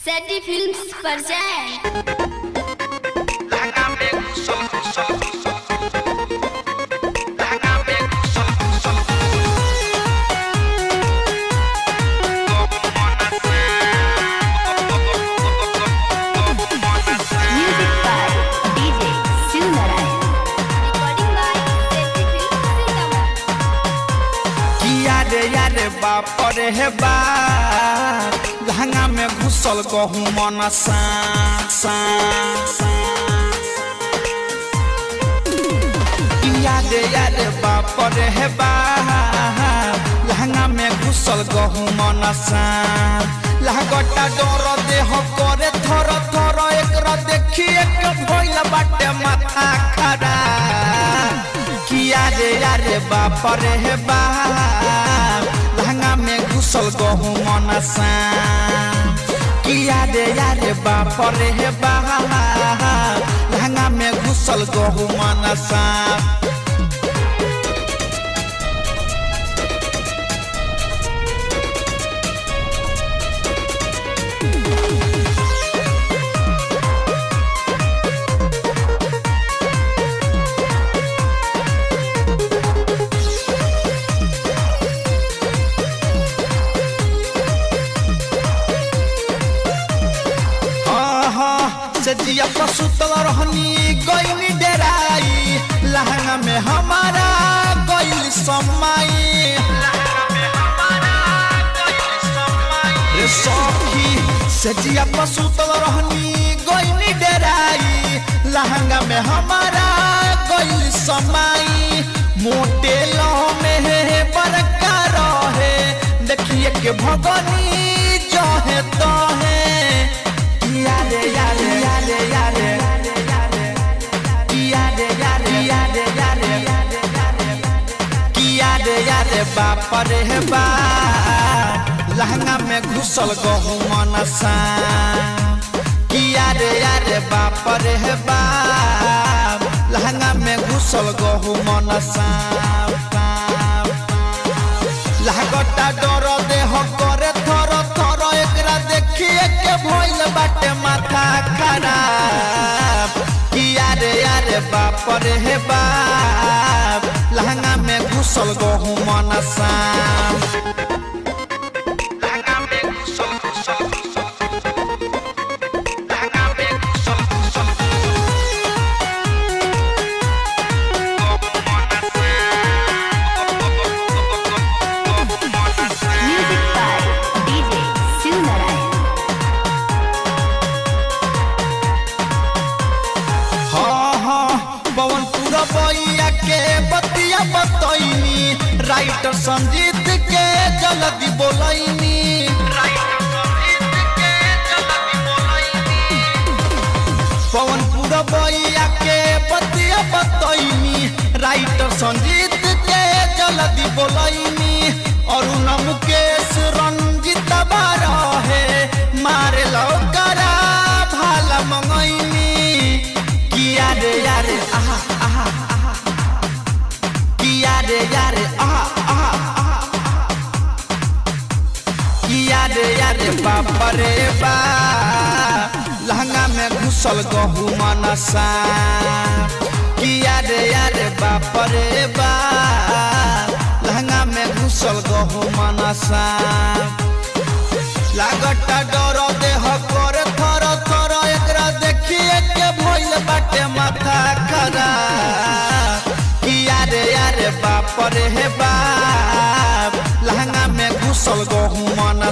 सेटी films present बापर हे बा लहंगा में घुसल गहूँ मन याद बापर हे बा लहंगा में घुसल गहूँ मन लहगटा डर देह करे थर थर एक देखिए भइल बाटे माथा खड़ा किया रे बापर हे बा लहंगा में घुसल गहूँ मन किया रे बापर हे बा लहंगा में घुसल गहूँ मन सजिया पसुतल रहनी गईनी डेराई लहंगा में हमारा गईल समाई रे सखी सजिया पसुतल रहनी गईनी डेराई लहंगा में हमारा गईल समाई मोटे लह में बरका रहे देखिए के भगनी जहे तहे बापर हे बा लहंगा में घुसल गहूँ मन किया रे बापर हे बा लहंगा में घुसल गहूँ मन लहगटा डर देह करे थर थर एकरा देखिए के भइल बाटे माथा खराब किया रे बापर हे बा लहंगा में घुसल गहूँ मन बइया के बतिया बतैनी राइटर संजीत के जल्दी बोलैनी पवनपुर बइया के बतिया बतैनी राइटर संजीत के जल्दी बोलैनी अरुण मुकेश रंजित बारा है मारे लौकरा भाला मंगैनी किया रे आहा रे बापर हे बा लहंगा में घुसल गहूँ मन किया रे बापर हे बा लहंगा में घुसल गहूँ मन लागटा डर देह करे थर थर एकरा देखिए के भइल बाटे माथा खराब किया रे बापर हे बा लहंगा में घुसल गहूँ मन